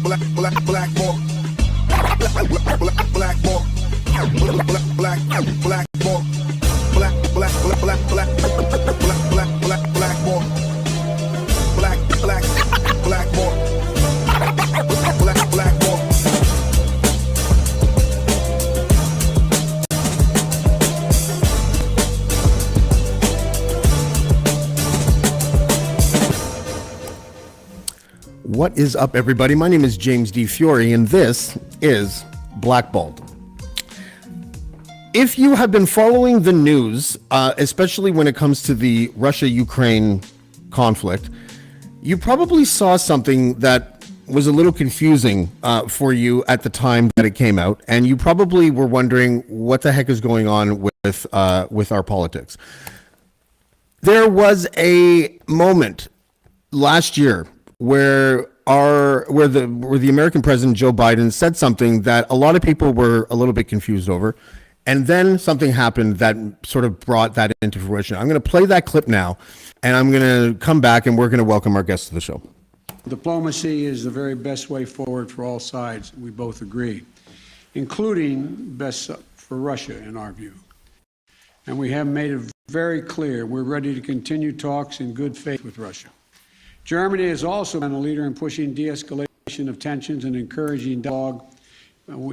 Blackballed. Blackballed. What is up, everybody? My name is James D. Fiore, and this is Blackballed. If you have been following the news, especially when it comes to the Russia-Ukraine conflict, you probably saw something that was a little confusing for you at the time that it came out, and you probably were wondering what the heck is going on with our politics. There was a moment last year where the American president Joe Biden said something that a lot of people were a little bit confused over, and then something happened that sort of brought that into fruition. I'm going to play that clip now, and I'm going to come back and we're going to welcome our guests to the show. Diplomacy is the very best way forward for all sides. We both agree, including best for Russia in our view. And we have made it very clear we're ready to continue talks in good faith with Russia. Germany has also been a leader in pushing de-escalation of tensions and encouraging dialogue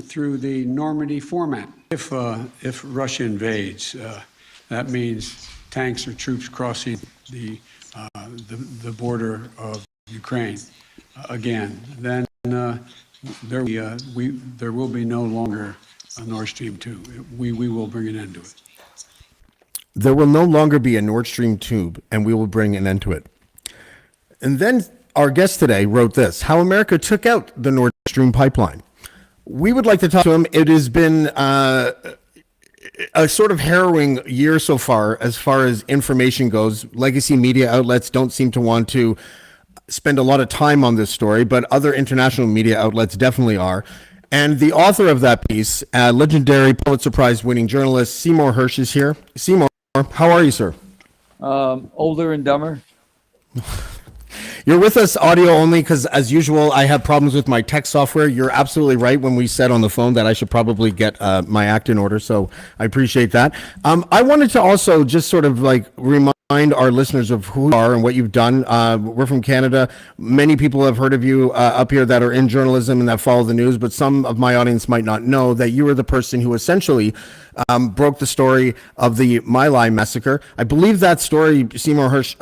through the Normandy format. If Russia invades, that means tanks or troops crossing the border of Ukraine again. Then there will be no longer a Nord Stream 2. We will bring an end to it. There will no longer be a Nord Stream tube, and we will bring an end to it. And then our guest today wrote this: how America took out the Nord Stream pipeline. We would like to talk to him. It has been a sort of harrowing year so far as information goes. Legacy media outlets don't seem to want to spend a lot of time on this story, but other international media outlets definitely are. And the author of that piece, legendary Pulitzer Prize winning journalist Seymour Hersh, is here. Seymour, how are you, sir? Older and dumber. You're with us audio only because, as usual, I have problems with my tech software. You're absolutely right when we said on the phone that I should probably get my act in order, so I appreciate that. I wanted to also just sort of like remind our listeners of who you are and what you've done. We're from Canada. Many people have heard of you up here that are in journalism and that follow the news, but some of my audience might not know that you were the person who essentially broke the story of the My Lai Massacre. I believe that story, Seymour Hersh,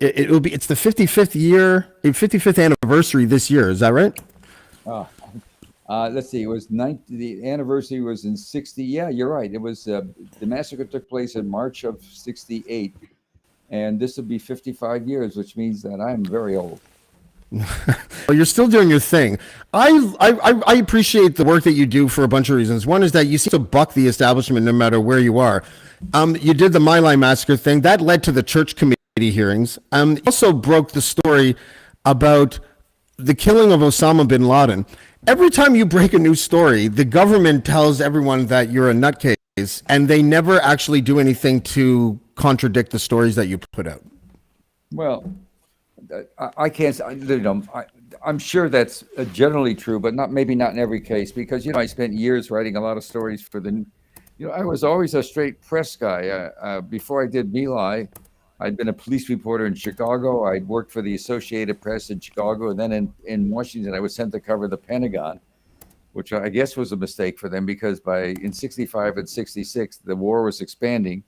it's the 55th anniversary this year. Is that right? Let's see. It was the anniversary was in 60. Yeah, you're right. It was the massacre took place in March of 68, and this will be 55 years, which means that I'm very old. Well, you're still doing your thing. I appreciate the work that you do for a bunch of reasons. One is that you seem to buck the establishment no matter where you are. You did the My Lai Massacre thing. That led to the church committee hearings. You also broke the story about the killing of Osama bin Laden. Every time you break a new story, the government tells everyone that you're a nutcase, and they never actually do anything to contradict the stories that you put out. Well, I can't. I'm sure that's generally true, but maybe not in every case, because I spent years writing a lot of stories for I was always a straight press guy. Before I did My Lai, I'd been a police reporter in Chicago. I'd worked for the Associated Press in Chicago, and then in Washington, I was sent to cover the Pentagon, which I guess was a mistake for them, because in 65 and 66, the war was expanding,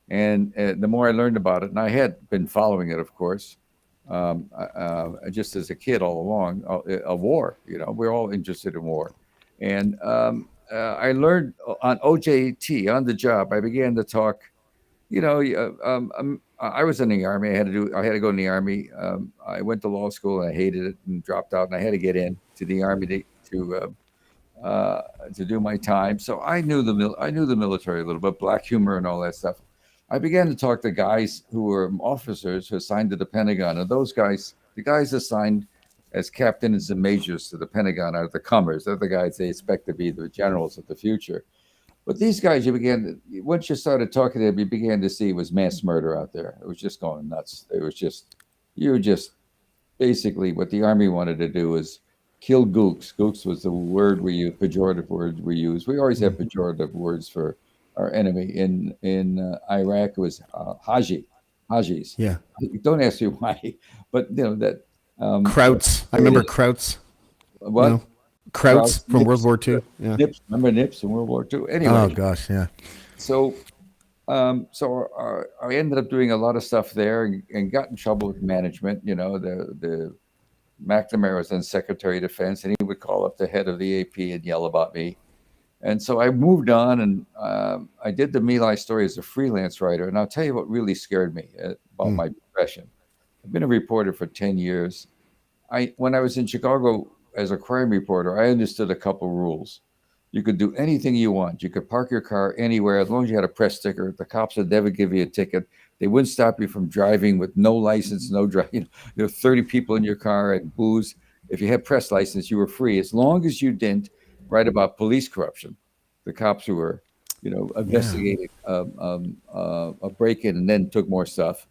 and the more I learned about it, and I had been following it, of course, just as a kid all along, a war. We're all interested in war, and I learned on OJT on the job. I began to talk. I was in the Army. I had to go in the Army. I went to law school and I hated it and dropped out, and I had to get into the Army to do my time. So I knew the military a little bit, black humor and all that stuff. I began to talk to guys who were officers who assigned to the Pentagon, and those guys, the guys assigned as captains and majors to the Pentagon, are the comers. They're the guys they expect to be the generals of the future. But these guys, once you started talking to them, you began to see it was mass murder out there. It was just going nuts. You were just basically what the Army wanted to do is kill gooks. Gooks was the word we use, pejorative word we use. We always have pejorative words for our enemy. In Iraq, it was Hajis. Yeah. Don't ask me why, but that Krauts. I remember Krauts. You what know, Krauts from World Nips, War II. Yeah. Nips. Remember Nips in World War II? Oh Anyway, gosh, yeah. so I ended up doing a lot of stuff there and got in trouble with management. The McNamara was then Secretary of Defense, and he would call up the head of the AP and yell about me. And so I moved on, and I did the My Lai story as a freelance writer. And I'll tell you what really scared me about my profession. I've been a reporter for 10 years. When I was in Chicago as a crime reporter, I understood a couple rules. You could do anything you want. You could park your car anywhere as long as you had a press sticker. The cops would never give you a ticket. They wouldn't stop you from driving with no license, no driving. There were 30 people in your car and booze. If you had press license, you were free as long as you didn't write about police corruption. The cops who were, investigating a break-in and then took more stuff,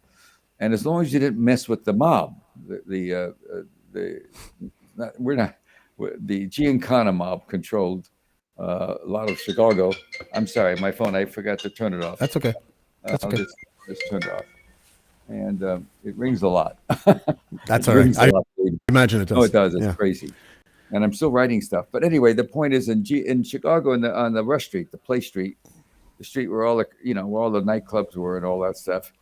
and as long as you didn't mess with the mob, the Giancana mob controlled a lot of Chicago. I'm sorry, my phone. I forgot to turn it off. That's okay. That's I'll okay. just turn it off, and it rings a lot. That's It all right. rings a I lot. imagine it does. No, it does. It's Yeah. crazy, and I'm still writing stuff. But anyway, the point is in Chicago, on the Rush Street, the Play Street, the street where all the nightclubs were and all that stuff.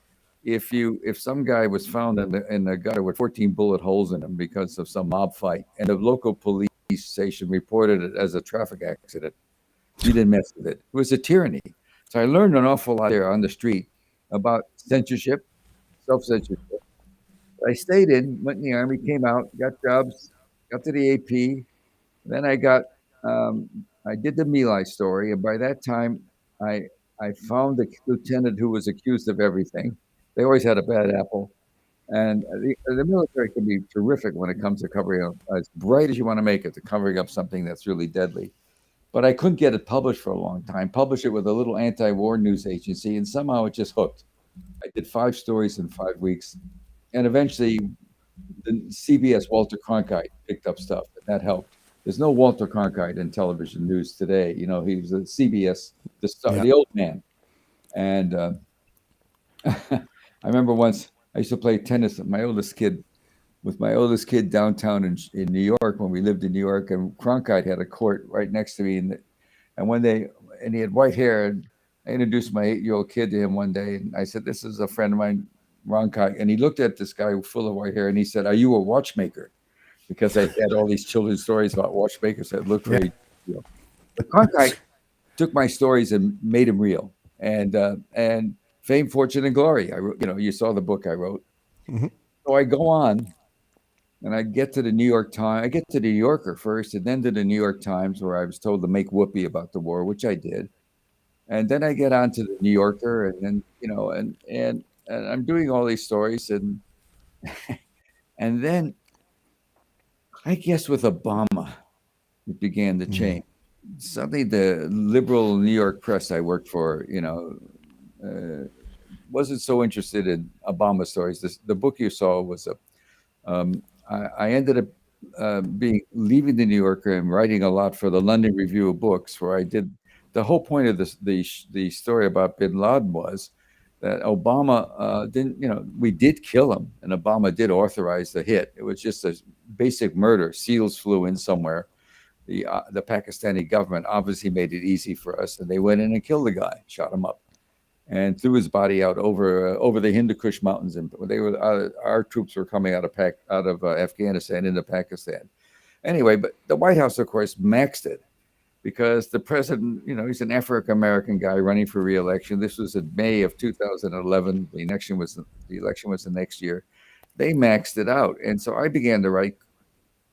If some guy was found in the gutter with 14 bullet holes in him because of some mob fight, and the local police station reported it as a traffic accident, you didn't mess with it. It was a tyranny. So I learned an awful lot there on the street about censorship, self-censorship. I stayed went in the Army, came out, got jobs, got to the AP. Then I did the My Lai story, and by that time, I found the lieutenant who was accused of everything. They always had a bad apple. And the military can be terrific when it comes to covering up, as bright as you want to make it, to covering up something that's really deadly. But I couldn't get it published for a long time. Publish it with a little anti-war news agency, and somehow it just hooked. I did 5 stories in 5 weeks, and eventually the CBS Walter Cronkite picked up stuff, and that helped. There's no Walter Cronkite in television news today. He was a CBS, the star, Yeah. the old man. And I remember once I used to play tennis with my oldest kid downtown in New York when we lived in New York, and Cronkite had a court right next to me, and he had white hair, and I introduced my 8-year-old kid to him one day, and I said, "This is a friend of mine, Cronkite," and he looked at this guy full of white hair, and he said, "Are you a watchmaker?" Because I had all these children's stories about watchmakers that looked very real. But Cronkite took my stories and made them real, and Fame, Fortune, and Glory. I wrote, you saw the book I wrote. Mhm. So I go on, and I get to the New York Times. I get to the New Yorker first, and then to the New York Times, where I was told to make whoopee about the war, which I did. And then I get on to the New Yorker, and then and I'm doing all these stories, and and then I guess with Obama, it began to change. Something the liberal New York press I worked for, wasn't so interested in Obama stories. The book you saw was I ended up leaving the New Yorker and writing a lot for the London Review of Books, where I did the whole point of the story about Bin Laden was that Obama didn't, we did kill him, and Obama did authorize the hit. It was just a basic murder. SEALs flew in somewhere. The Pakistani government obviously made it easy for us, and they went in and killed the guy, shot him up, and threw his body out over the Hindu Kush mountains. And our troops were coming out of Afghanistan into Pakistan. Anyway, but the White House, of course, maxed it, because the president, he's an African-American guy running for re-election. This was in May of 2011. The election was the next year. They maxed it out. And so I began to write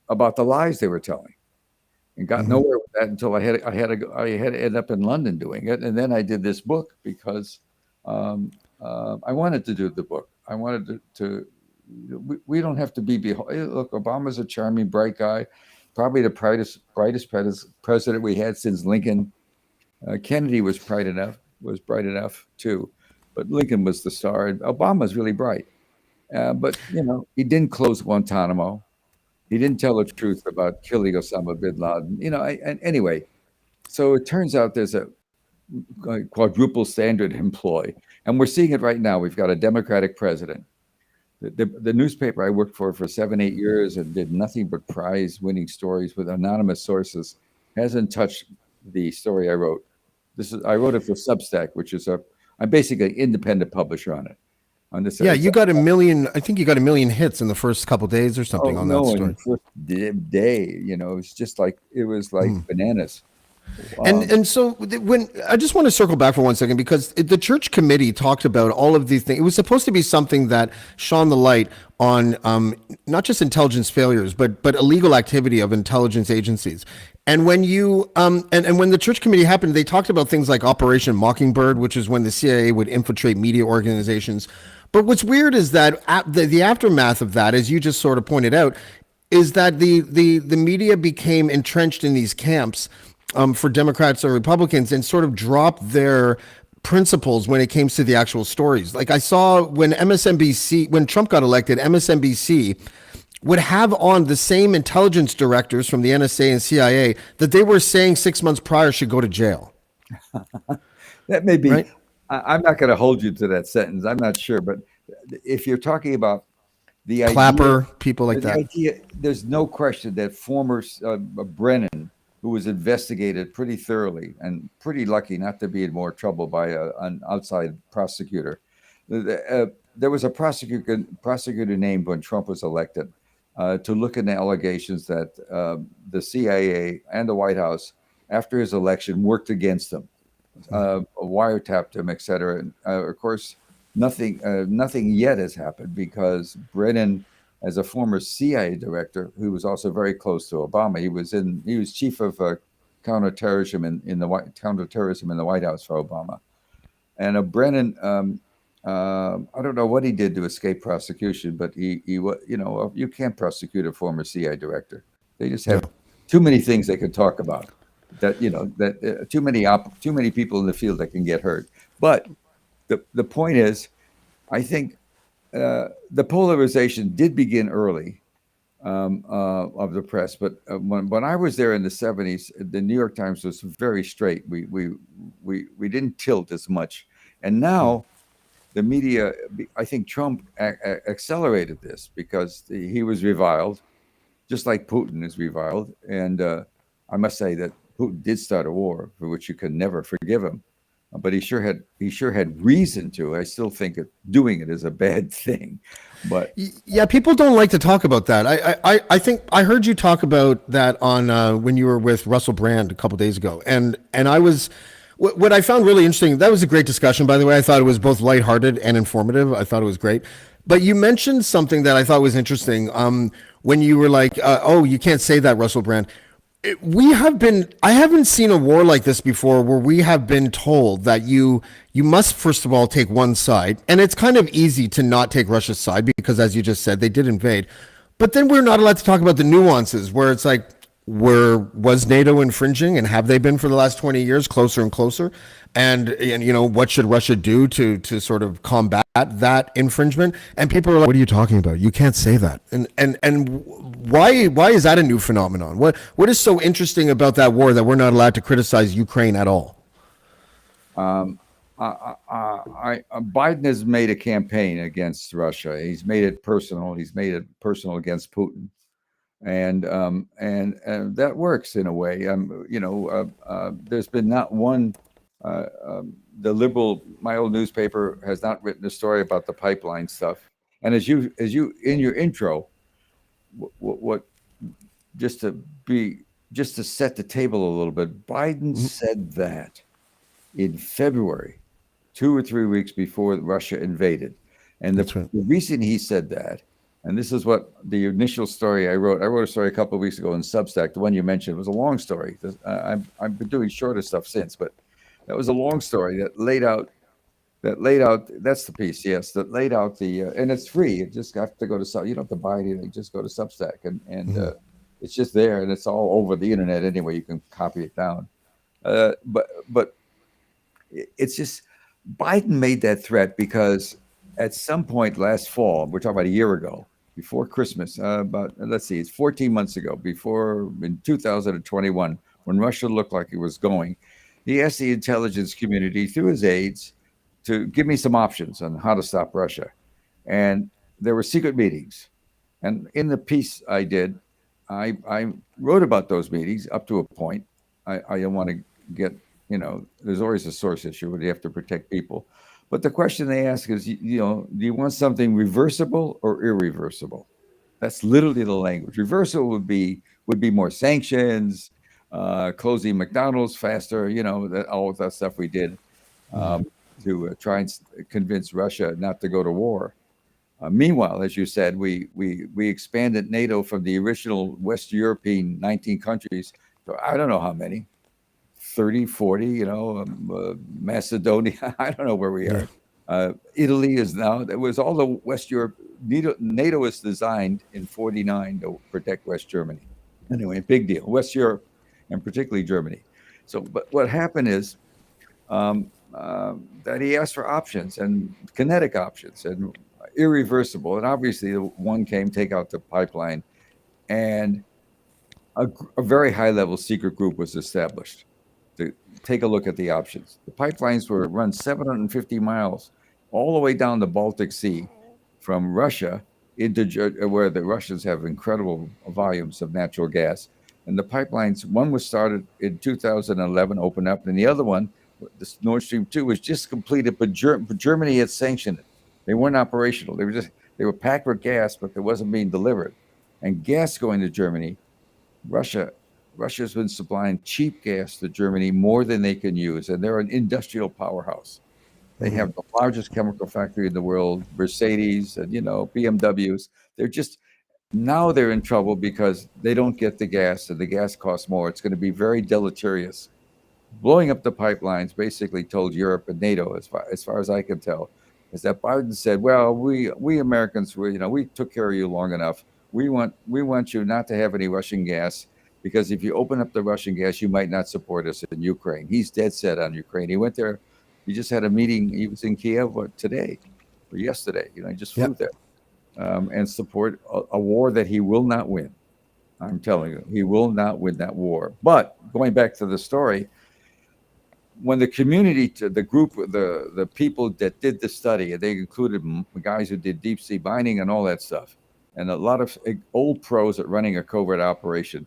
about the lies they were telling, and got nowhere with that until I had to end up in London doing it. And then I did this book because I wanted to do the book. I wanted to we don't have to be look, Obama's a charming, bright guy. Probably the brightest president we had since Lincoln. Kennedy was bright enough too, but Lincoln was the star. Obama's really bright, but he didn't close Guantanamo. He didn't tell the truth about killing Osama bin Laden. And anyway, so it turns out there's a quadruple standard employ, and we're seeing it right now. We've got a Democratic president. The newspaper I worked for 7-8 years and did nothing but prize-winning stories with anonymous sources hasn't touched the story I wrote. I wrote it for Substack, which is I'm basically an independent publisher on it. Yeah, you got a million. I think you got a million hits in the first couple days or something on that in story. the first day, it was like bananas. And so when I just want to circle back for 1 second, because the church committee talked about all of these things. It was supposed to be something that shone the light on not just intelligence failures, but illegal activity of intelligence agencies. And when you and when the church committee happened, they talked about things like Operation Mockingbird, which is when the CIA would infiltrate media organizations. But what's weird is that the aftermath of that, as you just sort of pointed out, is that the media became entrenched in these camps for Democrats or Republicans and sort of dropped their principles when it came to the actual stories. Like I saw when Trump got elected, MSNBC would have on the same intelligence directors from the NSA and CIA that they were saying 6 months prior should go to jail. That may be, right? I'm not going to hold you to that sentence. I'm not sure. But if you're talking about the Clapper, idea, people like that. There's no question that former Brennan, who was investigated pretty thoroughly and pretty lucky not to be in more trouble by an outside prosecutor. There was a prosecutor named when Trump was elected to look into allegations that the CIA and the White House, after his election, worked against him, wiretapped him, et cetera. And, of course, nothing yet has happened because Brennan, as a former CIA director who was also very close to Obama, he was chief of counterterrorism in the White House for Obama. And Brennan, I don't know what he did to escape prosecution, but you can't prosecute a former CIA director. They just have too many things they could talk about. Too many people in the field that can get hurt. But the point is, I think the polarization did begin early of the press. But when I was there in the 70s, the New York Times was very straight. We didn't tilt as much. And now the media, I think Trump accelerated this because he was reviled, just like Putin is reviled. And I must say that Putin did start a war for which you can never forgive him. But he sure had reason to. I still think doing it is a bad thing. But yeah, people don't like to talk about that. I think I heard you talk about that on when you were with Russell Brand a couple days ago, and I was what I found really interesting. That was a great discussion, by the way. I thought it was both lighthearted and informative. I thought it was great. But you mentioned something that I thought was interesting when you were like, "Oh, you can't say that, Russell Brand." I haven't seen a war like this before where we have been told that you must, first of all, take one side. And it's kind of easy to not take Russia's side because, as you just said, they did invade. But then we're not allowed to talk about the nuances where it's like, was NATO infringing, and have they been for the last 20 years, closer and closer? And what should Russia do to sort of combat that infringement? And people are like, what are you talking about? You can't say that. And why is that a new phenomenon? What is so interesting about that war that we're not allowed to criticize Ukraine at all? Biden has made a campaign against Russia. He's made it personal. He's made it personal against Putin. And that works in a way. There's been not one. The liberal, my old newspaper, has not written a story about the pipeline stuff. And as you in your intro, what just to set the table a little bit, Biden said that in February, 2 or 3 weeks before Russia invaded, and the reason he said that. And this is what the initial story I wrote. I wrote a story a couple of weeks ago in Substack. The one you mentioned was a long story. I've been doing shorter stuff since, but that was a long story that laid out. That's the piece, yes. That laid out and it's free. You just have to go to. You don't have to buy anything. Just go to Substack, and it's just there, and it's all over the internet anyway. You can copy it down. But it's just Biden made that threat because at some point last fall, we're talking about a year ago, before Christmas, about, let's see, it's 14 months ago, before in 2021, when Russia looked like it was going, he asked the intelligence community through his aides to give me some options on how to stop Russia. And there were secret meetings. And in the piece I did, I wrote about those meetings up to a point. I don't want to get, there's always a source issue where you have to protect people. But the question they ask is, do you want something reversible or irreversible? That's literally the language. Reversible would be more sanctions, closing McDonald's faster, all of that stuff we did to try and convince Russia not to go to war. Meanwhile, as you said, we expanded NATO from the original West European 19 countries to I don't know how many, 30, 40, Macedonia, I don't know where we are. Italy is now, it was all the West Europe, NATO was designed in 49 to protect West Germany. Anyway, big deal, West Europe, and particularly Germany. So, but what happened is that he asked for options, and kinetic options, and irreversible. And obviously the one came, take out the pipeline, and a very high level secret group was established to take a look at the options. The pipelines were run 750 miles all the way down the Baltic Sea from Russia into where the Russians have incredible volumes of natural gas. And the pipelines, one was started in 2011, opened up, and the other one, this Nord Stream 2, was just completed, but Germany had sanctioned it. They weren't operational. They were packed with gas, but it wasn't being delivered. And gas going to Germany, Russia's been supplying cheap gas to Germany more than they can use, and they're an industrial powerhouse. They have the largest chemical factory in the world, Mercedes and BMWs. Now they're in trouble because they don't get the gas, and the gas costs more. It's going to be very deleterious. Blowing up the pipelines basically told Europe and NATO, as far as I can tell, is that Biden said, well, we Americans, we took care of you long enough. We want you not to have any Russian gas, because if you open up the Russian gas, you might not support us in Ukraine. He's dead set on Ukraine. He went there. He just had a meeting. He was in Kiev today or yesterday. He just flew there and support a war that he will not win. I'm telling you, he will not win that war. But going back to the story, when the community, the group, the people that did the study, and they included guys who did deep sea mining and all that stuff, and a lot of old pros at running a covert operation,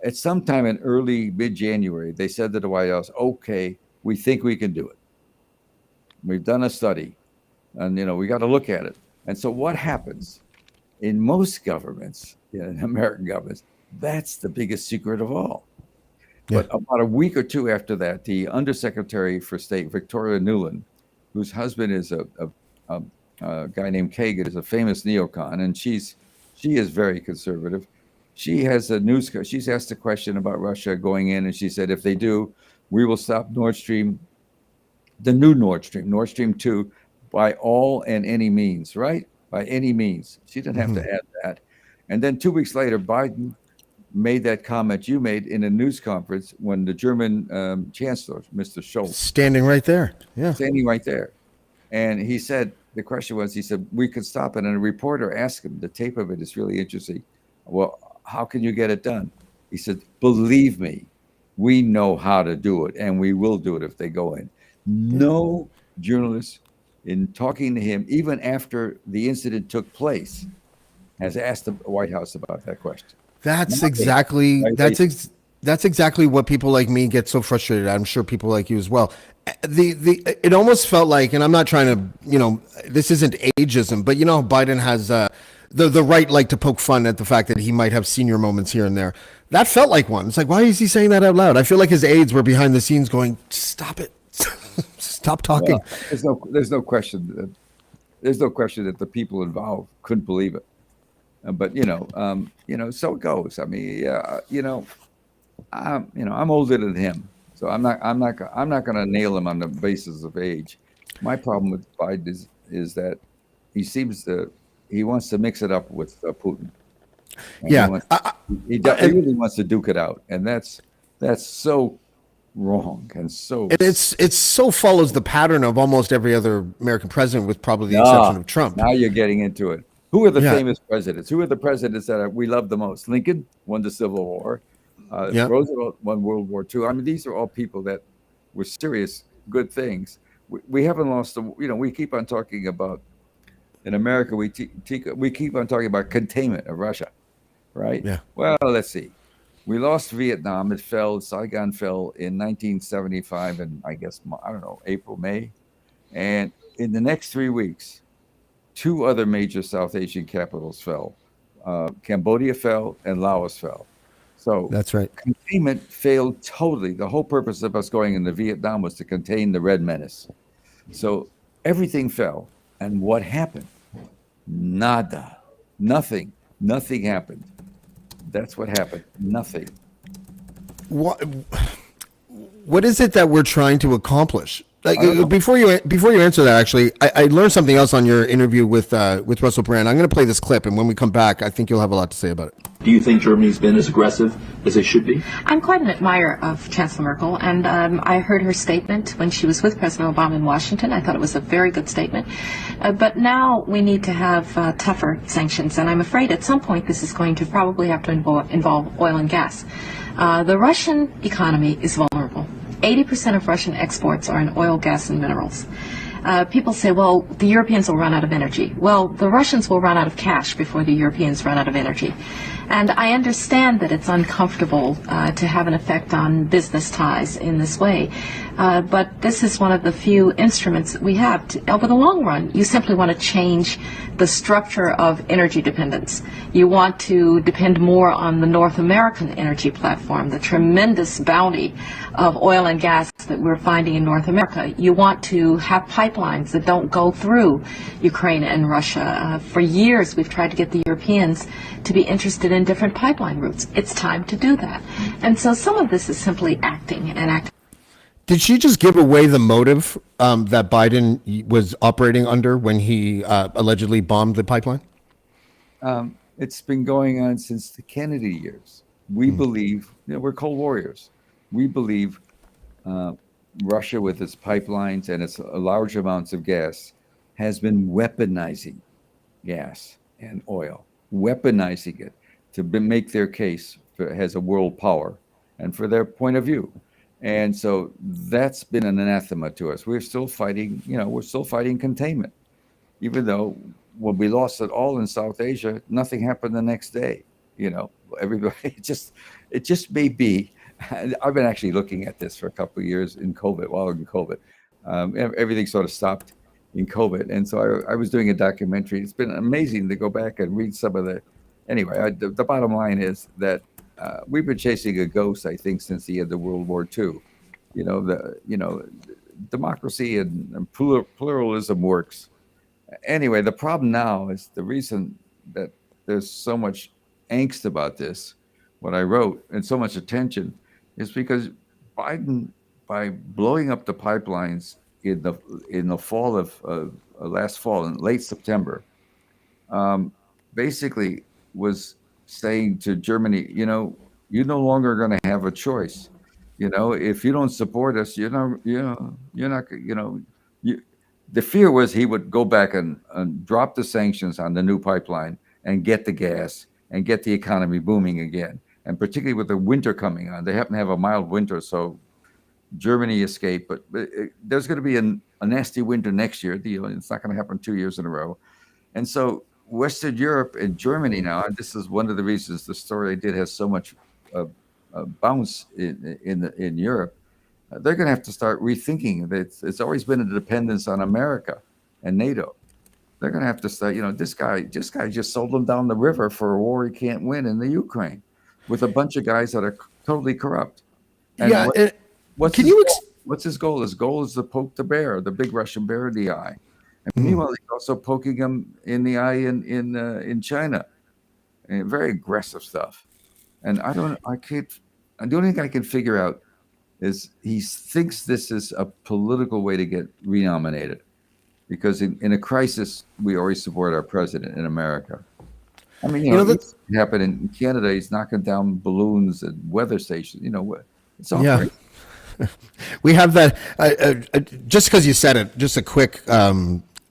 at some time in early mid-January, they said to the White House, okay, we think we can do it. We've done a study, and we got to look at it. And so what happens in most governments, in American governments, that's the biggest secret of all. Yeah. But about a week or two after that, the Undersecretary for State, Victoria Nuland, whose husband is a guy named Kagan, is a famous neocon, and she is very conservative. She has she's asked a question about Russia going in, and she said, if they do, we will stop Nord Stream, the new Nord Stream 2, by all and any means, right? By any means. She didn't have to add that. And then 2 weeks later, Biden made that comment you made in a news conference when the German Chancellor, Mr. Scholz, standing right there. Yeah. Standing right there. And he said, the question was, he said, we could stop it. And a reporter asked him, the tape of it is really interesting. Well, how can you get it done? He said, believe me, we know how to do it, and we will do it if they go in. No journalist, in talking to him, even after the incident took place, has asked the White House about that question. That's exactly what people like me get so frustrated at. I'm sure people like you as well. It almost felt like, and I'm not trying to, this isn't ageism, but Biden has the right like to poke fun at the fact that he might have senior moments here and there. That felt like one. It's like, why is he saying that out loud? I feel like his aides were behind the scenes going, stop it. Stop talking. Well, there's no question that the people involved couldn't believe it. But so it goes. I mean, I'm older than him, so I'm not going to nail him on the basis of age. My problem with Biden is that he wants to mix it up with Putin. And he really wants to duke it out, and that's so wrong, and so it's so follows the pattern of almost every other American president, with probably the exception of Trump. Now you're getting into it. Who are the Yeah. famous presidents? Who are the presidents that we love the most? Lincoln won the Civil War. Yeah. Roosevelt won World War II. I mean, these are all people that were serious, good things. We haven't lost the. We keep on talking about in America. We keep on talking about containment of Russia, right? Yeah. Well, let's see. We lost Vietnam. It fell. Saigon fell in 1975, and I guess I don't know, April, May, and in the next 3 weeks, two other major South Asian capitals fell. Cambodia fell and Laos fell. So That's right. containment failed totally. The whole purpose of us going into Vietnam was to contain the Red Menace. So everything fell. And what happened? Nada. Nothing. Nothing happened. That's what happened. Nothing. What is it that we're trying to accomplish? Like, before you answer that, actually, I learned something else on your interview with Russell Brand. I'm going to play this clip, and when we come back, I think you'll have a lot to say about it. Do you think Germany's been as aggressive as they should be? I'm quite an admirer of Chancellor Merkel, and I heard her statement when she was with President Obama in Washington. I thought it was a very good statement. But now we need to have tougher sanctions, and I'm afraid at some point this is going to probably have to involve oil and gas. The Russian economy is vulnerable. 80% of Russian exports are in oil, gas, and minerals. People say, well, the Europeans will run out of energy. Well, the Russians will run out of cash before the Europeans run out of energy. And I understand that it's uncomfortable to have an effect on business ties in this way. But this is one of the few instruments that we have. Over the long run, you simply want to change the structure of energy dependence. You want to depend more on the North American energy platform, the tremendous bounty of oil and gas that we're finding in North America. You want to have pipelines that don't go through Ukraine and Russia. For years, we've tried to get the Europeans to be interested in different pipeline routes. It's time to do that. And so some of this is simply acting. Did she just give away the motive that Biden was operating under when he allegedly bombed the pipeline? It's been going on since the Kennedy years. We believe, we're Cold Warriors. We believe Russia, with its pipelines and its large amounts of gas, has been weaponizing gas and oil, weaponizing it to make their case as a world power and for their point of view. And so that's been an anathema to us. We're still fighting, we're still fighting containment, even though when we lost it all in South Asia, nothing happened the next day. Everybody, it just may be. I've been actually looking at this for a couple of years in COVID, while in COVID. Everything sort of stopped in COVID. And so I was doing a documentary. It's been amazing to go back and read some of the, anyway, the bottom line is that we've been chasing a ghost, I think, since the end of World War II. Democracy and pluralism works. Anyway, the problem now is the reason that there's so much angst about this, what I wrote, and so much attention, is because Biden, by blowing up the pipelines in the fall of last fall, in late September, basically was saying to Germany, you're no longer going to have a choice. If you don't support us, the fear was he would go back and drop the sanctions on the new pipeline and get the gas and get the economy booming again. And particularly with the winter coming on, they happen to have a mild winter, so Germany escaped. But there's going to be a nasty winter next year. It's not going to happen 2 years in a row. And so Western Europe and Germany now, and this is one of the reasons the story I did has so much bounce in Europe, they're going to have to start rethinking that it's always been a dependence on America and NATO. They're going to have to start, this guy just sold them down the river for a war he can't win in the Ukraine with a bunch of guys that are totally corrupt. And what's his goal? His goal is to poke the bear, the big Russian bear in the eye. And meanwhile, he's also poking him in the eye in China. And very aggressive stuff. And the only thing I can figure out is he thinks this is a political way to get renominated. Because in a crisis, we always support our president in America. I mean, that's happened in Canada. He's knocking down balloons and weather stations. It's all crazy. We have that. Just because you said it, just a quick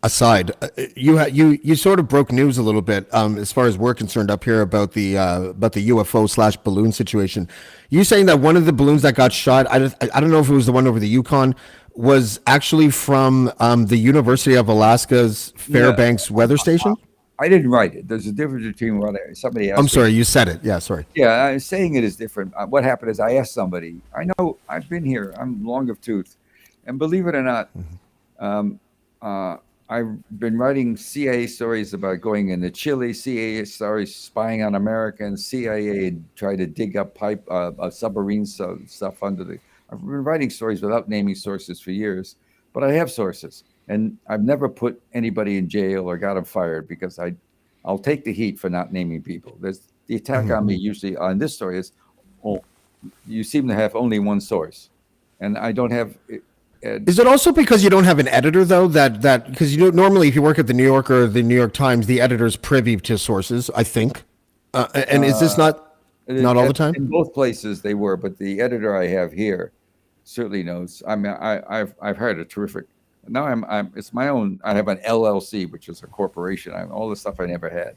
aside, you sort of broke news a little bit as far as we're concerned up here about the UFO/balloon situation. You saying that one of the balloons that got shot, I don't know if it was the one over the Yukon, was actually from the University of Alaska's Fairbanks weather station? I didn't write it. There's a difference between what somebody asked. I'm sorry, you said it. Yeah, sorry. Yeah, I'm saying it is different. What happened is I asked somebody. I know I've been here. I'm long of tooth, and believe it or not, I've been writing CIA stories about going into Chile, CIA stories spying on Americans, CIA try to dig up submarine stuff under the. I've been writing stories without naming sources for years, but I have sources, and I've never put anybody in jail or got them fired because I'll take the heat for not naming people. There's the attack on me usually on this story is, oh, you seem to have only one source, and I don't have. Is it also because you don't have an editor though? That because you don't normally, if you work at the New Yorker or the New York Times, the editor's privy to sources, I think. And is this not all the time? In both places they were, but the editor I have here certainly knows. I mean, I've hired a terrific. Now I'm it's my own. I have an LLC, which is a corporation. I have all the stuff I never had,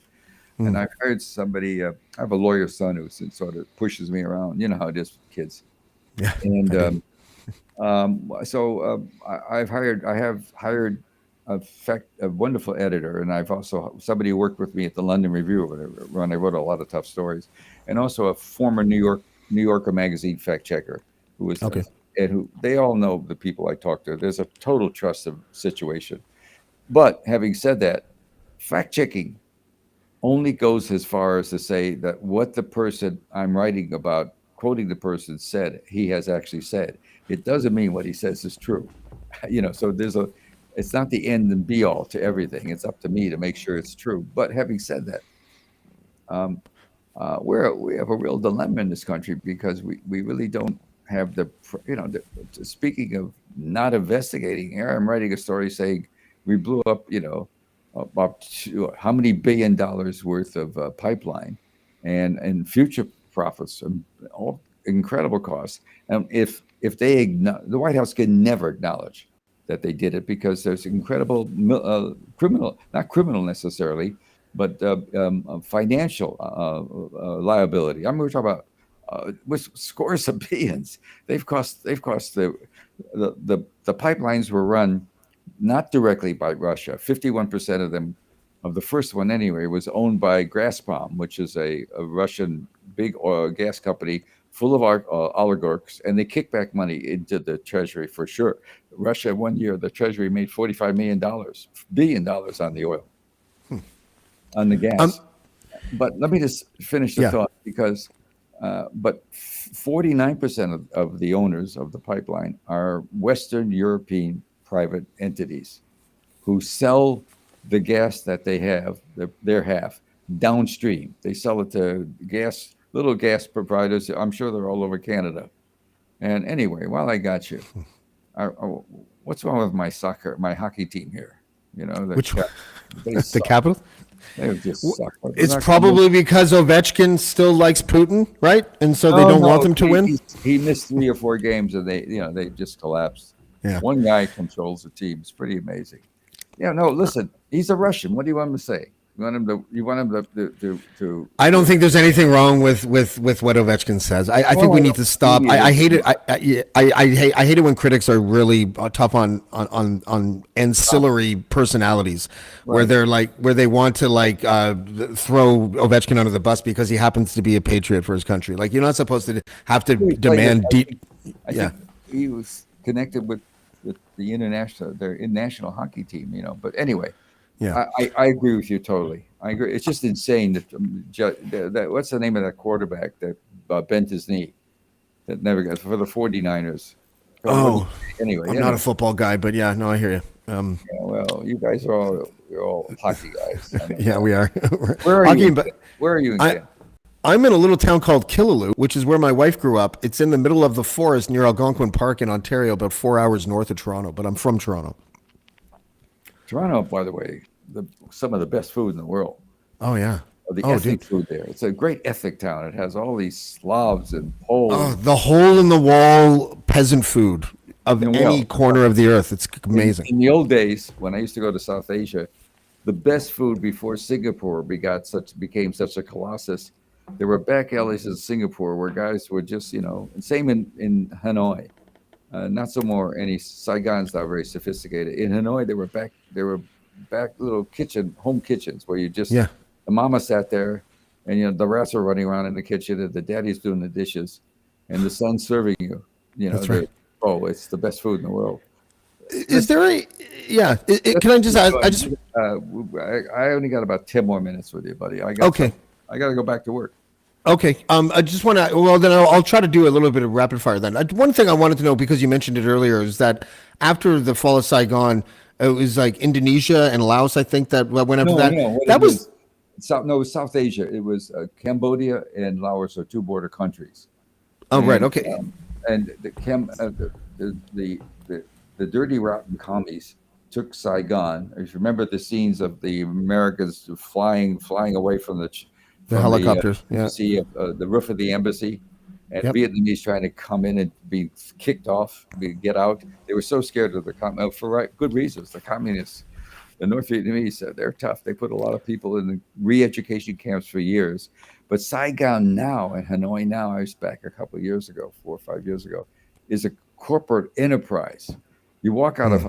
and I've hired somebody. I have a lawyer's son who sort of pushes me around. You know how it is with kids. Yeah. And I have hired a wonderful editor, and I've also somebody who worked with me at the London Review when I wrote a lot of tough stories, and also a former New Yorker magazine fact checker who was okay. And who they all know the people I talk to. There's a total trust situation. But having said that, fact checking only goes as far as to say that what the person I'm writing about, quoting the person said, he has actually said. It doesn't mean what he says is true. So it's not the end and be all to everything. It's up to me to make sure it's true. But having said that, we have a real dilemma in this country because we really don't have speaking of not investigating here, I'm writing a story saying we blew up, about how many $1 billion worth of pipeline and future profits and all incredible costs. And if the White House can never acknowledge that they did it because there's incredible not criminal necessarily, but financial liability. I mean, we're talking about with scores of billions. They've cost the pipelines were run not directly by Russia. 51% of them, of the first one anyway, was owned by Gazprom, which is a Russian big oil gas company full of oligarchs, and they kick back money into the treasury for sure. Russia, one year, the treasury made $45 billion on the oil, on the gas. But let me just finish the thought because. But 49% of the owners of the pipeline are Western European private entities who sell the gas that they have, their half, downstream. They sell it to little gas providers. I'm sure they're all over Canada. And anyway, while I got you, what's wrong with my hockey team here? Which one? The Capitals? They just suck. It's probably because Ovechkin still likes Putin, right? And so they don't want them to win. He missed 3 or 4 games, and they just collapsed. Yeah. One guy controls the team. It's pretty amazing. Yeah. No, listen. He's a Russian. What do you want him to say? You want him to I don't think there's anything wrong with what Ovechkin says. I think we need to stop. I hate it. I hate it when critics are really tough on ancillary personalities, where they want to throw Ovechkin under the bus because he happens to be a patriot for his country. Like, you're not supposed to have to demand deep. I think he was connected with the their national hockey team. But anyway. Yeah, I agree with you totally. I agree. It's just insane that what's the name of that quarterback that bent his knee that never got for the 49ers? Anyway, I'm not a football guy, but yeah, no, I hear you. Well, you guys are all hockey guys. Yeah, we are. Where are you? Where are you? I'm in a little town called Killaloe, which is where my wife grew up. It's in the middle of the forest near Algonquin Park in Ontario, about 4 hours north of Toronto. But I'm from Toronto. Toronto, by the way, some of the best food in the world. Oh, yeah. The ethnic food there. It's a great ethnic town. It has all these Slavs and Poles. Oh, the hole in the wall peasant food. of Yeah, any well, corner of the earth. It's amazing. In the old days, when I used to go to South Asia, the best food before Singapore became such a colossus, there were back alleys in Singapore where guys would just, and same in Hanoi. Not so more any Saigon's not very sophisticated. In Hanoi, there were back little home kitchens where Yeah. the mama sat there, and the rats are running around in the kitchen, and the daddy's doing the dishes, and the son's serving you. That's right. It's the best food in the world. Is there a yeah? Can I just ask? I only got about 10 more minutes with you, buddy. I got to go back to work. Okay. I just want to. Well, then I'll try to do a little bit of rapid fire. Then one thing I wanted to know, because you mentioned it earlier, is that after the fall of Saigon, it was like Indonesia and Laos, I think, that went after that. No, That was it was South Asia. It was Cambodia and Laos are two border countries. right. Okay. And the dirty, rotten commies took Saigon. If you remember the scenes of the Americans flying away from the helicopters, the roof of the embassy, and Yep. Vietnamese trying to come in and be kicked off, get out. They were so scared of the for good reasons. The communists, the North Vietnamese, they're tough. They put a lot of people in the re-education camps for years. But Saigon now and Hanoi now, I was back a couple of years ago, 4 or 5 years ago, is a corporate enterprise. You walk out of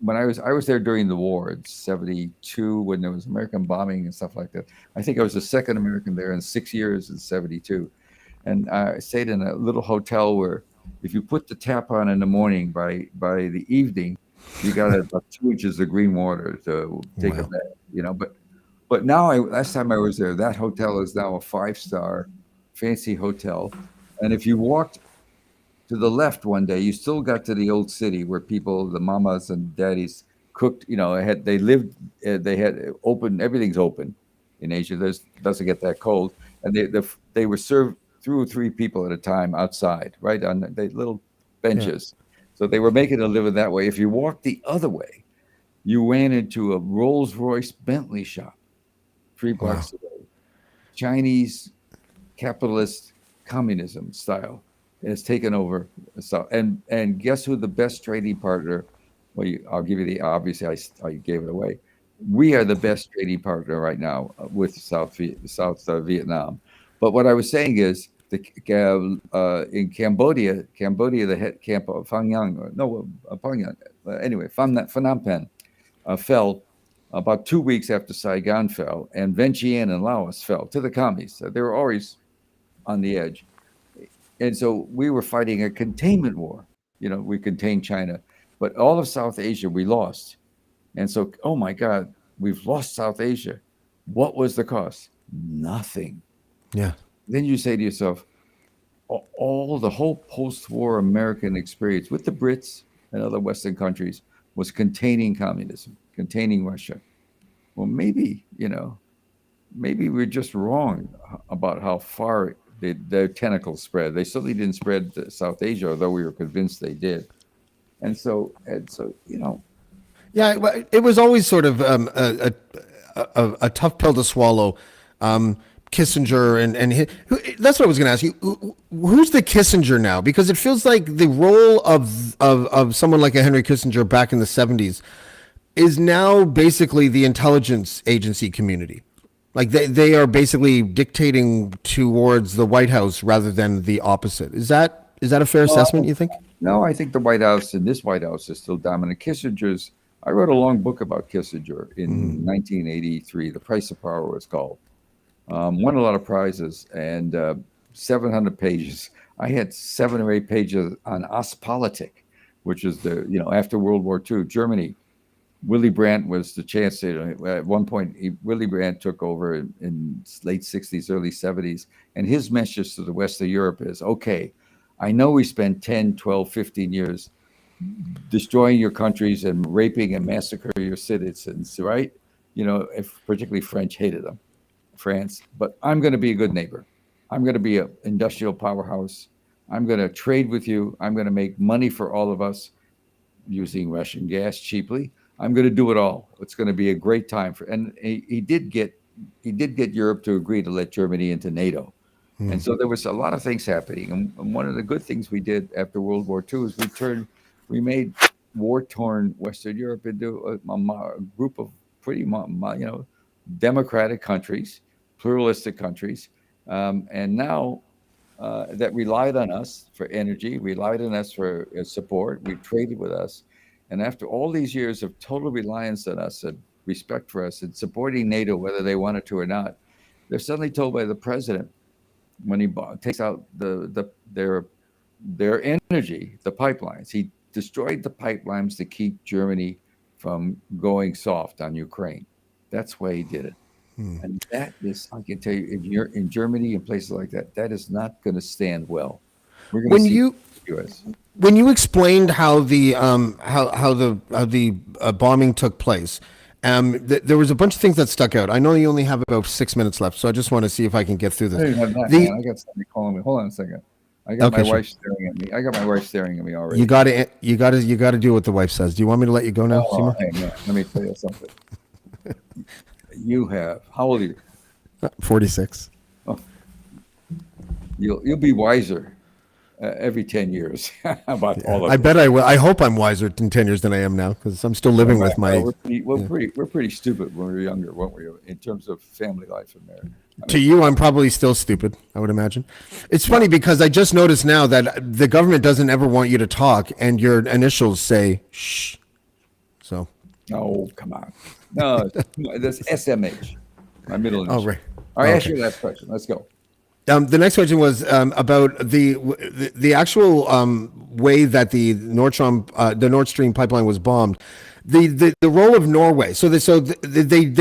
when I was there during the war in '72 when there was American bombing and stuff like that. I think I was the second American there in 6 years in '72, and I stayed in a little hotel where if you put the tap on in the morning, by the evening, you got about 2 inches of green water to take a bath. But now last time I was there, that hotel is now a 5-star fancy hotel, and if you walked to the left one day, you still got to the old city where people, the mamas and daddies, cooked. They had open. Everything's open in Asia. Doesn't get that cold, and they were served 2 or 3 people at a time outside, right on the little benches. Yeah. So they were making a living that way. If you walked the other way, you ran into a Rolls-Royce Bentley shop, 3 blocks away, Chinese capitalist communism style. Has taken over. So and guess who the best trading partner? Well, I'll give you obviously I gave it away. We are the best trading partner right now with South Vietnam. But what I was saying is in Cambodia, the head camp of Phang Phnom Penh fell about 2 weeks after Saigon fell, and Vientiane and Laos fell to the commies. They were always on the edge. And so we were fighting a containment war. We contained China, but all of South Asia we lost. And so, oh my God, we've lost South Asia. What was the cost? Nothing. Yeah. Then you say to yourself, the whole post-war American experience with the Brits and other Western countries was containing communism, containing Russia. Well, maybe we're just wrong about how far their tentacles spread. They certainly didn't spread to South Asia, although we were convinced they did. And so. Yeah, it was always sort of a tough pill to swallow. Kissinger and that's what I was going to ask you. Who's the Kissinger now? Because it feels like the role of someone like a Henry Kissinger back in the 70s is now basically the intelligence agency community. Like they are basically dictating towards the White House rather than the opposite. Is that a fair assessment, you think? No, I think the White House and this White House is still dominant. I wrote a long book about Kissinger in 1983. The Price of Power was called. Won a lot of prizes and 700 pages. I had 7 or 8 pages on Ostpolitik, which is after World War II, Germany. Willy Brandt was the chancellor. At one point, Willy Brandt took over in late 60s, early 70s. And his message to the West of Europe is, okay, I know we spent 10, 12, 15 years destroying your countries and raping and massacring your citizens, right? Particularly French hated them, France. But I'm going to be a good neighbor. I'm going to be an industrial powerhouse. I'm going to trade with you. I'm going to make money for all of us using Russian gas cheaply. I'm going to do it all. It's going to be a great time and he did get Europe to agree to let Germany into NATO. And so there was a lot of things happening. And one of the good things we did after World War II is we We made war-torn Western Europe into a group of pretty, democratic countries, pluralistic countries, and now that relied on us for energy, relied on us for support. We traded with us, and after all these years of total reliance on us and respect for us and supporting NATO, whether they wanted to or not, they're suddenly told by the president when he takes out their energy, the pipelines. He destroyed the pipelines to keep Germany from going soft on Ukraine. That's why he did it. And that is, I can tell you, in Germany and places like that, that is not going to stand well. We're going to see the US. When you explained how the bombing took place, there was a bunch of things that stuck out. I know you only have about 6 minutes left, so I just want to see if I can get through this. I didn't have that, man. I got somebody calling me. Hold on a second. I got my wife staring at me. I got my wife staring at me already. You got to do what the wife says. Do you want me to let you go now, Seymour? Hey, man, let me tell you something. You have, how old are you? 46. Oh, you'll be wiser every 10 years about all of it. I bet I will. I hope I'm wiser in 10 years than I am now, because I'm still living with my. We're pretty stupid when we were younger, weren't we? In terms of family life and marriage. To you, I'm probably still stupid, I would imagine. It's funny because I just noticed now that the government doesn't ever want you to talk, and your initials say shh. So. Oh, come on. No, that's SMH, my middle initial. Oh, right. All right, Okay. ask your last question. Let's go. The next question was about the actual way that the Nord Stream pipeline was bombed. The role of Norway. So they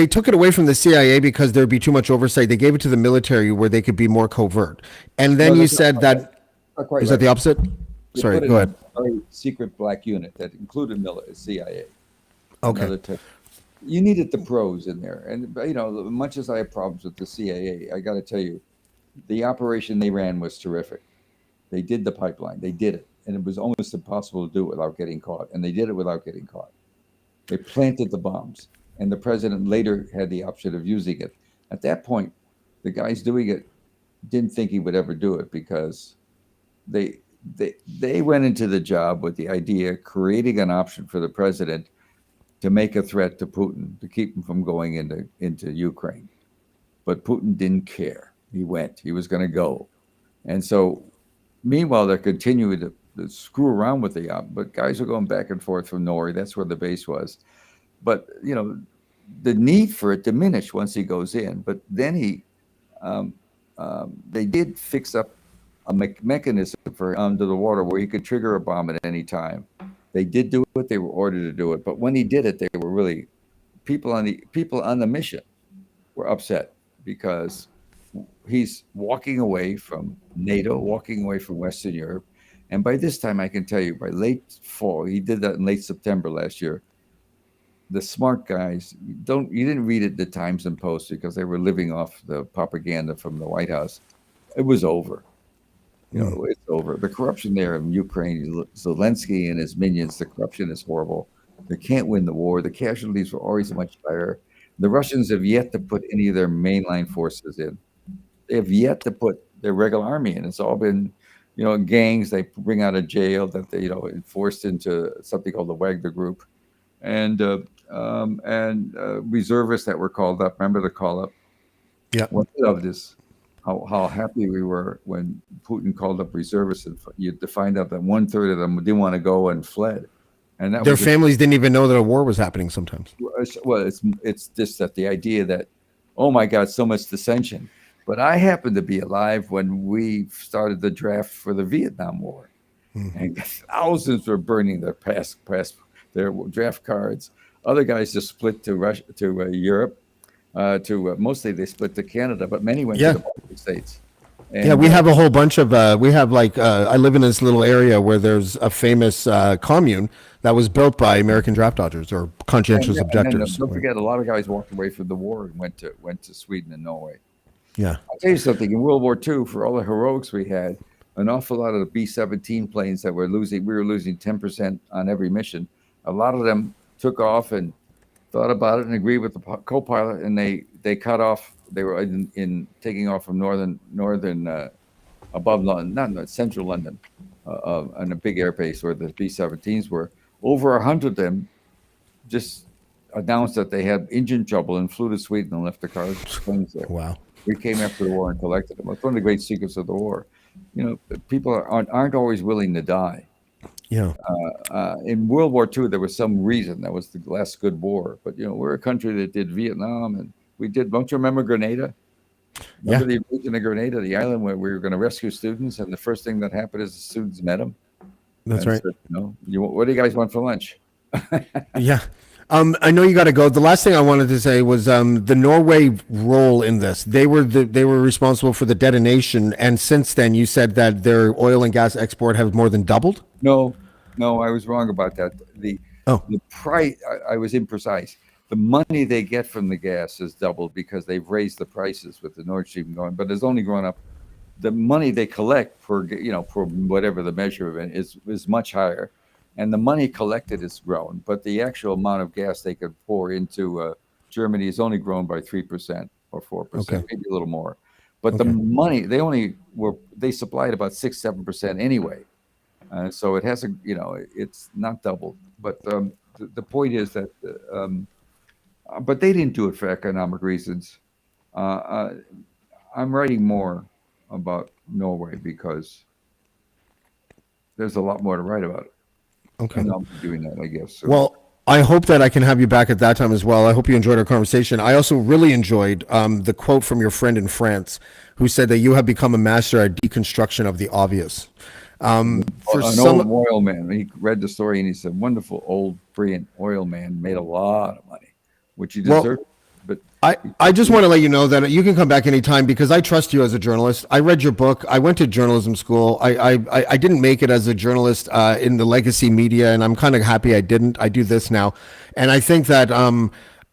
took it away from the CIA because there'd be too much oversight. They gave it to the military where they could be more covert. And then you said that is that the opposite? Sorry, go ahead. A very secret black unit that included CIA. Okay. You needed the pros in there, and much as I have problems with the CIA, I got to tell you, the operation they ran was terrific. They did the pipeline, they did it, and it was almost impossible to do it without getting caught, and they did it without getting caught. They planted the bombs, and the president later had the option of using it. At that point, the guys doing it didn't think he would ever do it because they went into the job with the idea, creating an option for the president to make a threat to Putin, to keep him from going into Ukraine. But Putin didn't care. He went. He was going to go. And so, meanwhile, they're continuing to screw around with but guys are going back and forth from Norway. That's where the base was. But, the need for it diminished once he goes in. But then they did fix up a mechanism for under the water where he could trigger a bomb at any time. They did do it. They were ordered to do it. But when he did it, they were really people on the mission were upset because he's walking away from NATO, walking away from Western Europe. And by this time, I can tell you, by late fall, he did that in late September last year. The smart guys you didn't read it, the Times and Post, because they were living off the propaganda from the White House. It was over. It's over. The corruption there in Ukraine, Zelensky and his minions, the corruption is horrible. They can't win the war. The casualties were always much higher. The Russians have yet to put any of their mainline forces in. They have yet to put their regular army in. It's all been, gangs they bring out of jail that they, enforced into something called the Wagner Group, and reservists that were called up. Remember the call up? Yeah. One of this. How happy we were when Putin called up reservists, and you to find out that 1/3 of them didn't want to go and fled, and that their families didn't even know that a war was happening. Sometimes. Well, it's just that the idea that, oh my God, so much dissension. But I happened to be alive when we started the draft for the Vietnam War, and thousands were burning their their draft cards. Other guys just split to Russia, to Europe. Mostly they split to Canada, but many went to the Baltic States. And, we have a whole bunch of we have I live in this little area where there's a famous commune that was built by American draft dodgers or conscientious objectors. Don't forget, a lot of guys walked away from the war and went to Sweden and Norway. Yeah, I'll tell you something. In World War II, for all the heroics we had, an awful lot of the B-17 planes that we were losing 10% on every mission. A lot of them took off and thought about it and agreed with the co-pilot, and they cut off. They were in taking off from northern above London, not central London, on a big airbase where the B-17s were. Over 100 of them just announced that they had engine trouble and flew to Sweden and left the planes there. Wow. We came after the war and collected them. It's one of the great secrets of the war. People aren't always willing to die. Yeah. In World War II, there was some reason that was the last good war. But we're a country that did Vietnam, and we did. Don't you remember Grenada? Remember the invasion of Grenada, the island where we were going to rescue students, and the first thing that happened is the students met them. That's right. Said, what do you guys want for lunch? Yeah. I know you got to go. The last thing I wanted to say was the Norway role in this. They were responsible for the detonation, and since then, you said that their oil and gas export has more than doubled. No, I was wrong about that. The price, I was imprecise. The money they get from the gas has doubled because they've raised the prices with the Nord Stream going, but it's only gone up. The money they collect for whatever the measure of it is much higher. And the money collected has grown, but the actual amount of gas they could pour into Germany has only grown by 3% or 4%, maybe a little more. But the money they supplied about 6-7% anyway, so it hasn't. It's not doubled. But the point is that, but they didn't do it for economic reasons. I'm writing more about Norway because there's a lot more to write about it. Okay. And I'll be doing that, I guess. So. Well, I hope that I can have you back at that time as well. I hope you enjoyed our conversation. I also really enjoyed the quote from your friend in France who said that you have become a master at deconstruction of the obvious. Old oil man, he read the story and he said, wonderful old brilliant oil man made a lot of money, which he deserved. But I just want to let you know that you can come back anytime because I trust you as a journalist. I read your book. I went to journalism school. I didn't make it as a journalist in the legacy media, and I'm kind of happy I didn't. I do this now. And I think that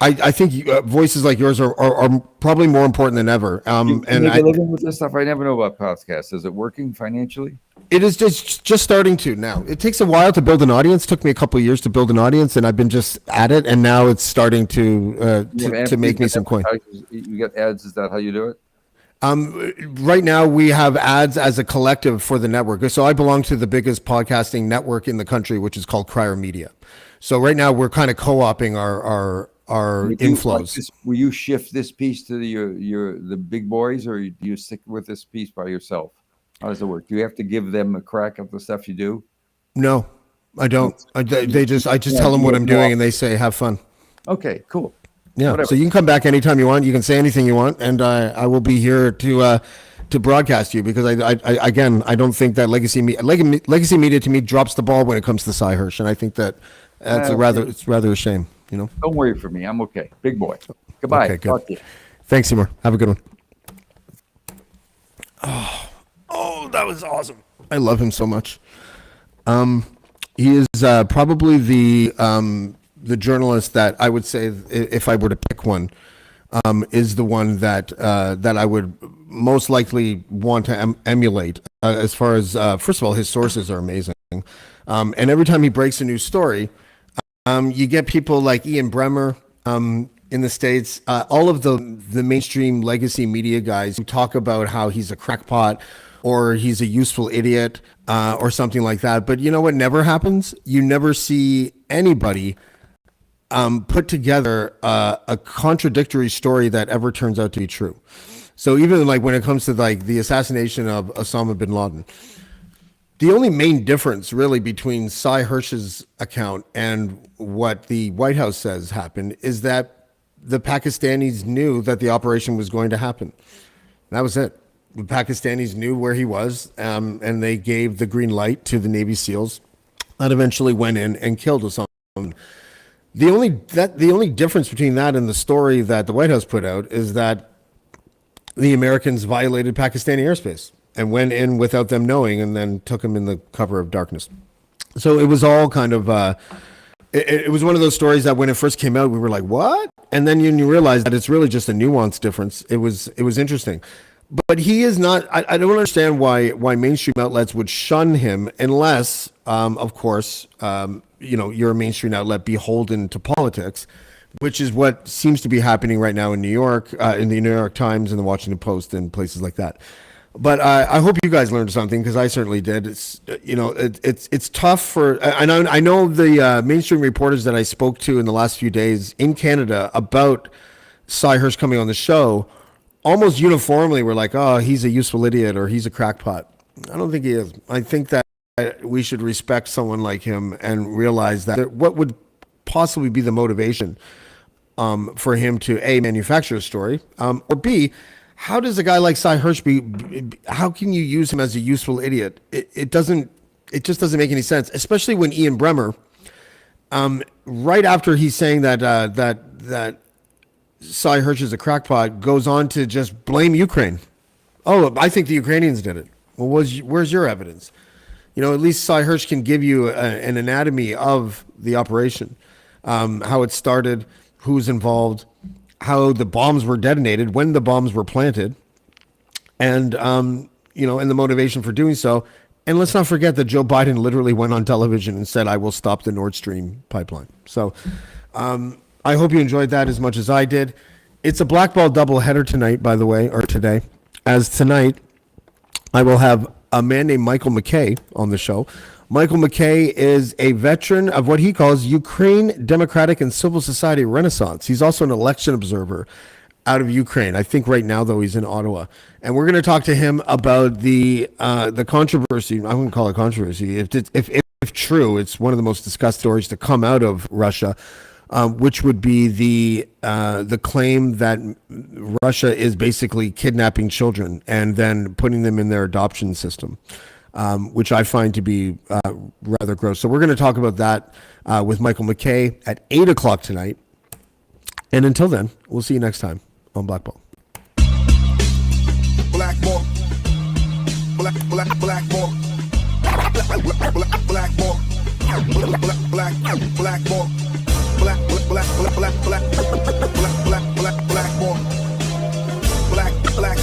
I think voices like yours are probably more important than ever. You make a living with this stuff? I never know about podcasts. Is it working financially? It is just starting to now. It takes a while to build an audience. It took me a couple of years to build an audience, and I've been just at it. And now it's starting to make me some coin. You get ads. Is that how you do it? Right now, we have ads as a collective for the network. So I belong to the biggest podcasting network in the country, which is called Crier Media. So right now, we're kind of co-opting our inflows. Will you shift this piece to the big boys, or do you stick with this piece by yourself? How does it work? Do you have to give them a crack at the stuff you do? No, I don't. I just tell them what I'm doing, and they say, "Have fun." Okay, cool. Yeah. Whatever. So you can come back anytime you want. You can say anything you want, and I will be here to broadcast you because I don't think that legacy media to me drops the ball when it comes to Cy Hersh, and I think that it's rather a shame. Don't worry for me. I'm okay. Big boy. Goodbye. Okay, good. Talk to you. Thanks, Seymour. Have a good one. Oh, that was awesome. I love him so much. He is probably the journalist that I would say, if I were to pick one, is the one that I would most likely want to emulate. As far as first of all, his sources are amazing, and every time he breaks a new story, you get people like Ian Bremmer in the States, all of the mainstream legacy media guys who talk about how he's a crackpot or he's a useful idiot or something like that. But you know what never happens? You never see anybody put together a contradictory story that ever turns out to be true. So even like when it comes to like the assassination of Osama bin Laden, the only main difference really between Cy Hersh's account and what the White House says happened is that the Pakistanis knew that the operation was going to happen. That was it. The Pakistanis knew where he was, and they gave the green light to the Navy SEALs that eventually went in and killed Osama. The only difference between that and the story that the White House put out is that the Americans violated Pakistani airspace and went in without them knowing, and then took them in the cover of darkness. So it was all kind of it was one of those stories that when it first came out, we were like, "What?" And then you realize that it's really just a nuance difference. It was interesting. But he is not. I don't understand why mainstream outlets would shun him unless, of course, you're a mainstream outlet beholden to politics, which is what seems to be happening right now in New York, in the New York Times and the Washington Post and places like that. But I hope you guys learned something, because I certainly did. It's it's tough for. I know the mainstream reporters that I spoke to in the last few days in Canada about Sy Hersh coming on the show, almost uniformly were like, "Oh, he's a useful idiot," or "He's a crackpot." I don't think he is. I think that we should respect someone like him and realize that what would possibly be the motivation for him to A, manufacture a story, or B, how does a guy like Sy Hersh how can you use him as a useful idiot? It just doesn't make any sense, especially when Ian Bremmer, right after he's saying that Sy Hersh is a crackpot, goes on to just blame Ukraine. Oh, I think the Ukrainians did it. Well, where's your evidence? At least Sy Hersh can give you an anatomy of the operation, how it started, who's involved, how the bombs were detonated, when the bombs were planted, and and the motivation for doing so. And let's not forget that Joe Biden literally went on television and said, "I will stop the Nord Stream pipeline." So I hope you enjoyed that as much as I did. It's a Blackballed doubleheader tonight, by the way, or today, as tonight I will have a man named Michael McKay on the show. Michael McKay is a veteran of what he calls Ukraine Democratic and Civil Society Renaissance. He's also an election observer out of Ukraine. I think right now, though, he's in Ottawa. And we're going to talk to him about the controversy. I wouldn't call it controversy. If true, it's one of the most discussed stories to come out of Russia, which would be the claim that Russia is basically kidnapping children and then putting them in their adoption system. Which I find to be rather gross. So we're going to talk about that with Michael McKay at 8 o'clock tonight. And until then, we'll see you next time on Blackballed. Blackballed. Blackballed. Blackballed. Blackballed. Blackballed. Black.